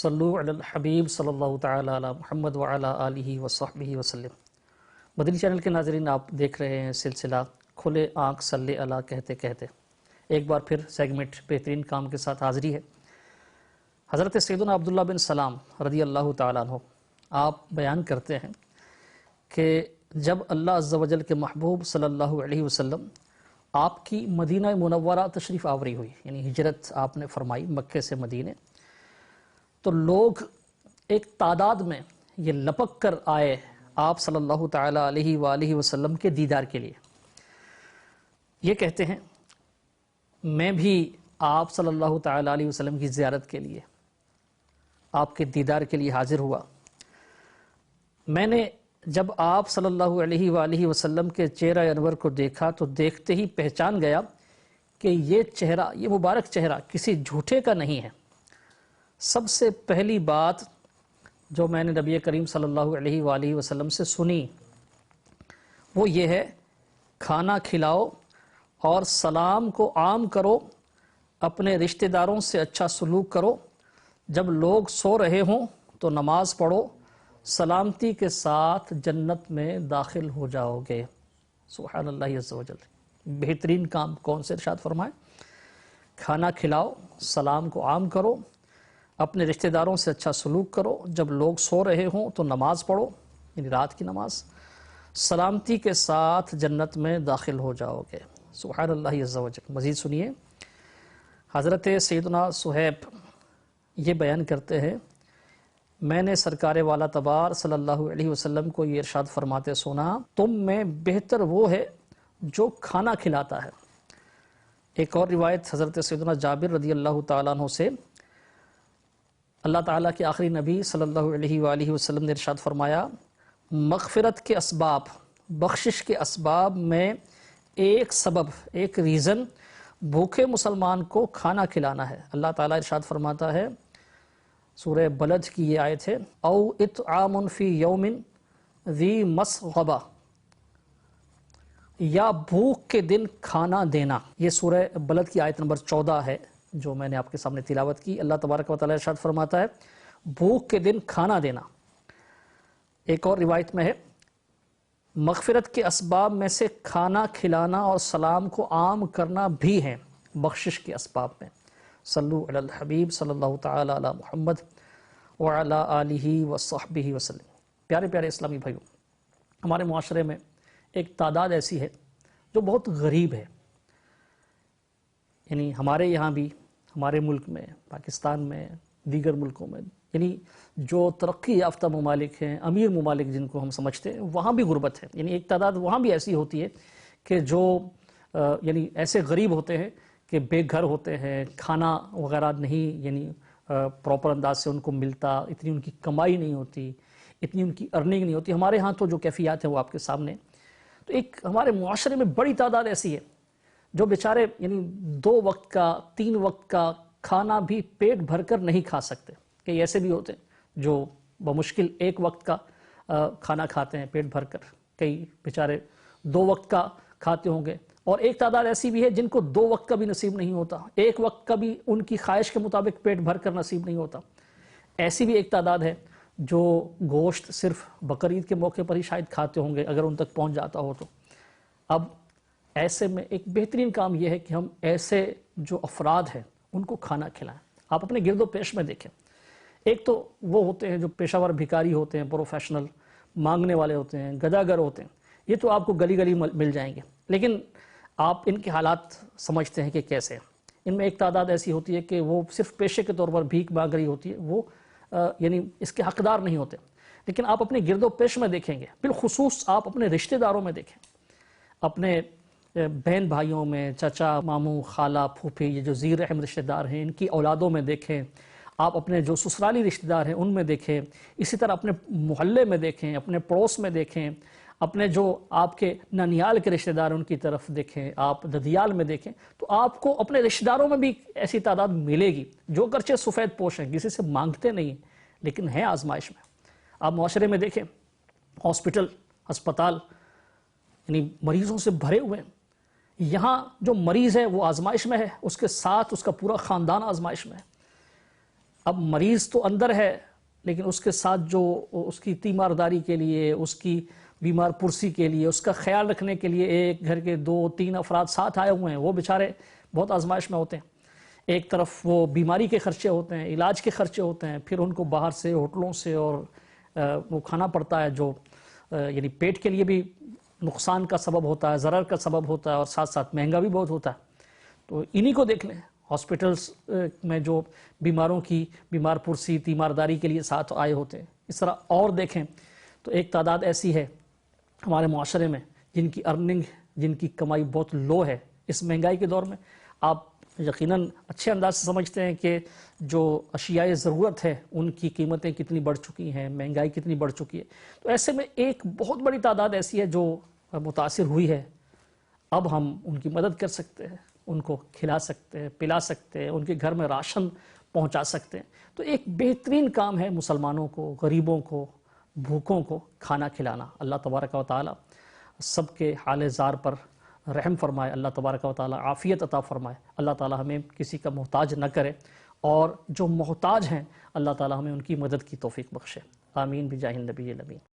صلو علی الحبیب صلی اللہ تعالی علی محمد وعلی آلہ وصحبہ وسلم۔ مدنی چینل کے ناظرین، آپ دیکھ رہے ہیں سلسلہ کھلے آنکھ صلی اللہ کہتے کہتے۔ ایک بار پھر سیگمنٹ بہترین کام کے ساتھ حاضری ہے۔ حضرت سیدنا عبداللہ بن سلام رضی اللہ تعالیٰ عنہ آپ بیان کرتے ہیں کہ جب اللہ عز و جل کے محبوب صلی اللہ علیہ وسلم آپ کی مدینہ منورہ تشریف آوری ہوئی، یعنی ہجرت آپ نے فرمائی مکے سے مدینے، تو لوگ ایک تعداد میں یہ لپک کر آئے آپ صلی اللہ تعالیٰ علیہ وآلہ وسلم کے دیدار کے لیے۔ یہ کہتے ہیں میں بھی آپ صلی اللہ تعالیٰ علیہ وسلم کی زیارت کے لیے، آپ کے دیدار کے لیے حاضر ہوا۔ میں نے جب آپ صلی اللہ علیہ وآلہ وسلم کے چہرہ انور کو دیکھا تو دیکھتے ہی پہچان گیا کہ یہ چہرہ، یہ مبارک چہرہ کسی جھوٹے کا نہیں ہے۔ سب سے پہلی بات جو میں نے نبی کریم صلی اللہ علیہ وآلہ وسلم سے سنی وہ یہ ہے، کھانا کھلاؤ اور سلام کو عام کرو، اپنے رشتہ داروں سے اچھا سلوک کرو، جب لوگ سو رہے ہوں تو نماز پڑھو، سلامتی کے ساتھ جنت میں داخل ہو جاؤ گے۔ سبحان اللہ عز و جل۔ بہترین کام کون سے ارشاد فرمائے؟ کھانا کھلاؤ، سلام کو عام کرو، اپنے رشتہ داروں سے اچھا سلوک کرو، جب لوگ سو رہے ہوں تو نماز پڑھو، یعنی رات کی نماز، سلامتی کے ساتھ جنت میں داخل ہو جاؤ گے۔ سبحان اللہ عز و جل۔ مزید سنیے، حضرت سیدنا صہیب یہ بیان کرتے ہیں میں نے سرکار والا تبار صلی اللہ علیہ وسلم کو یہ ارشاد فرماتے سنا، تم میں بہتر وہ ہے جو کھانا کھلاتا ہے۔ ایک اور روایت حضرت سیدنا جابر رضی اللہ تعالیٰ عنہ سے، اللہ تعالیٰ کے آخری نبی صلی اللہ علیہ وآلہ وسلم نے ارشاد فرمایا، مغفرت کے اسباب، بخشش کے اسباب میں ایک سبب، ایک ریزن بھوکے مسلمان کو کھانا کھلانا ہے۔ اللہ تعالیٰ ارشاد فرماتا ہے، سورہ بلد کی یہ آیت ہے، او اطعام فی یوم ذی مسغبہ، یا بھوک کے دن کھانا دینا۔ یہ سورہ بلد کی آیت نمبر 14 ہے جو میں نے آپ کے سامنے تلاوت کی۔ اللہ تبارک و تعالیٰ ارشاد فرماتا ہے بھوک کے دن کھانا دینا۔ ایک اور روایت میں ہے، مغفرت کے اسباب میں سے کھانا کھلانا اور سلام کو عام کرنا بھی ہیں بخشش کے اسباب میں۔ صلو علی الحبیب صلی اللہ تعالی علی محمد وعلی آلہ وصحبہ وسلم۔ پیارے پیارے اسلامی بھائیوں، ہمارے معاشرے میں ایک تعداد ایسی ہے جو بہت غریب ہے، یعنی ہمارے یہاں بھی، ہمارے ملک میں، پاکستان میں، دیگر ملکوں میں، یعنی جو ترقی یافتہ ممالک ہیں، امیر ممالک جن کو ہم سمجھتے ہیں، وہاں بھی غربت ہے۔ یعنی ایک تعداد وہاں بھی ایسی ہوتی ہے کہ جو یعنی ایسے غریب ہوتے ہیں کہ بے گھر ہوتے ہیں، کھانا وغیرہ نہیں یعنی پراپر انداز سے ان کو ملتا، اتنی ان کی کمائی نہیں ہوتی، اتنی ان کی ارننگ نہیں ہوتی۔ ہمارے ہاں تو جو کیفیات ہیں وہ آپ کے سامنے۔ تو ایک ہمارے معاشرے میں بڑی تعداد ایسی ہے جو بیچارے یعنی 2 وقت کا 3 وقت کا کھانا بھی پیٹ بھر کر نہیں کھا سکتے۔ کئی ایسے بھی ہوتے ہیں جو بمشکل 1 وقت کا کھانا کھاتے ہیں پیٹ بھر کر، کئی بیچارے 2 وقت کا کھاتے ہوں گے، اور ایک تعداد ایسی بھی ہے جن کو 2 وقت کا بھی نصیب نہیں ہوتا، 1 وقت کا بھی ان کی خواہش کے مطابق پیٹ بھر کر نصیب نہیں ہوتا۔ ایسی بھی ایک تعداد ہے جو گوشت صرف بقرعید کے موقع پر ہی شاید کھاتے ہوں گے اگر ان تک پہنچ جاتا ہو تو۔ اب ایسے میں ایک بہترین کام یہ ہے کہ ہم ایسے جو افراد ہیں ان کو کھانا کھلائیں۔ آپ اپنے گرد و پیش میں دیکھیں، ایک تو وہ ہوتے ہیں جو پیشہ ور بھکاری ہوتے ہیں، پروفیشنل مانگنے والے ہوتے ہیں، گداگر ہوتے ہیں، یہ تو آپ کو گلی گلی مل جائیں گے، لیکن آپ ان کے حالات سمجھتے ہیں کہ کیسے ہیں۔ ان میں ایک تعداد ایسی ہوتی ہے کہ وہ صرف پیشے کے طور پر بھیک مانگ رہی ہوتی ہے، وہ یعنی اس کے حقدار نہیں ہوتے۔ لیکن آپ اپنے گرد و پیش میں دیکھیں گے، بالخصوص آپ اپنے رشتہ داروں میں دیکھیں، اپنے بہن بھائیوں میں، چچا، ماموں، خالہ، پھوپھی، یہ جو ذی رحم رشتہ دار ہیں ان کی اولادوں میں دیکھیں، آپ اپنے جو سسرالی رشتہ دار ہیں ان میں دیکھیں، اسی طرح اپنے محلے میں دیکھیں، اپنے پڑوس میں دیکھیں، اپنے جو آپ کے ننیال کے رشتہ دار ہیں ان کی طرف دیکھیں، آپ ددیال میں دیکھیں، تو آپ کو اپنے رشتہ داروں میں بھی ایسی تعداد ملے گی جو اگرچہ سفید پوش ہیں، کسی سے مانگتے نہیں لیکن ہیں آزمائش میں۔ آپ معاشرے میں دیکھیں، ہاسپٹل، ہسپتال یعنی مریضوں سے بھرے ہوئے ہیں، یہاں جو مریض ہے وہ آزمائش میں ہے، اس کے ساتھ اس کا پورا خاندان آزمائش میں ہے۔ اب مریض تو اندر ہے، لیکن اس کے ساتھ جو اس کی تیمارداری کے لیے، اس کی بیمار پرسی کے لیے، اس کا خیال رکھنے کے لیے ایک گھر کے 2-3 افراد ساتھ آئے ہوئے ہیں، وہ بیچارے بہت آزمائش میں ہوتے ہیں۔ ایک طرف وہ بیماری کے خرچے ہوتے ہیں، علاج کے خرچے ہوتے ہیں، پھر ان کو باہر سے ہوٹلوں سے اور وہ کھانا پڑتا ہے، جو یعنی پیٹ کے لیے بھی نقصان کا سبب ہوتا ہے، ضرر کا سبب ہوتا ہے، اور ساتھ ساتھ مہنگا بھی بہت ہوتا ہے۔ تو انہی کو دیکھ لیں، ہاسپٹلس میں جو بیماروں کی بیمار پرسی تیمارداری کے لیے ساتھ آئے ہوتے ہیں۔ اس طرح اور دیکھیں تو ایک تعداد ایسی ہے ہمارے معاشرے میں جن کی ارننگ، جن کی کمائی بہت لو ہے اس مہنگائی کے دور میں۔ آپ یقیناً اچھے انداز سے سمجھتے ہیں کہ جو اشیاء ضرورت ہے ان کی قیمتیں کتنی بڑھ چکی ہیں، مہنگائی کتنی بڑھ چکی ہے۔ تو ایسے میں ایک بہت بڑی تعداد ایسی ہے جو متاثر ہوئی ہے۔ اب ہم ان کی مدد کر سکتے ہیں، ان کو کھلا سکتے ہیں، پلا سکتے ہیں، ان کے گھر میں راشن پہنچا سکتے ہیں۔ تو ایک بہترین کام ہے مسلمانوں کو، غریبوں کو، بھوکوں کو کھانا کھلانا۔ اللہ تبارک و تعالی سب کے حال زار پر رحم فرمائے، اللہ تبارک و تعالی عافیت عطا فرمائے، اللہ تعالی ہمیں کسی کا محتاج نہ کرے، اور جو محتاج ہیں اللہ تعالی ہمیں ان کی مدد کی توفیق بخشے۔ آمین بجاہ النبی الامین۔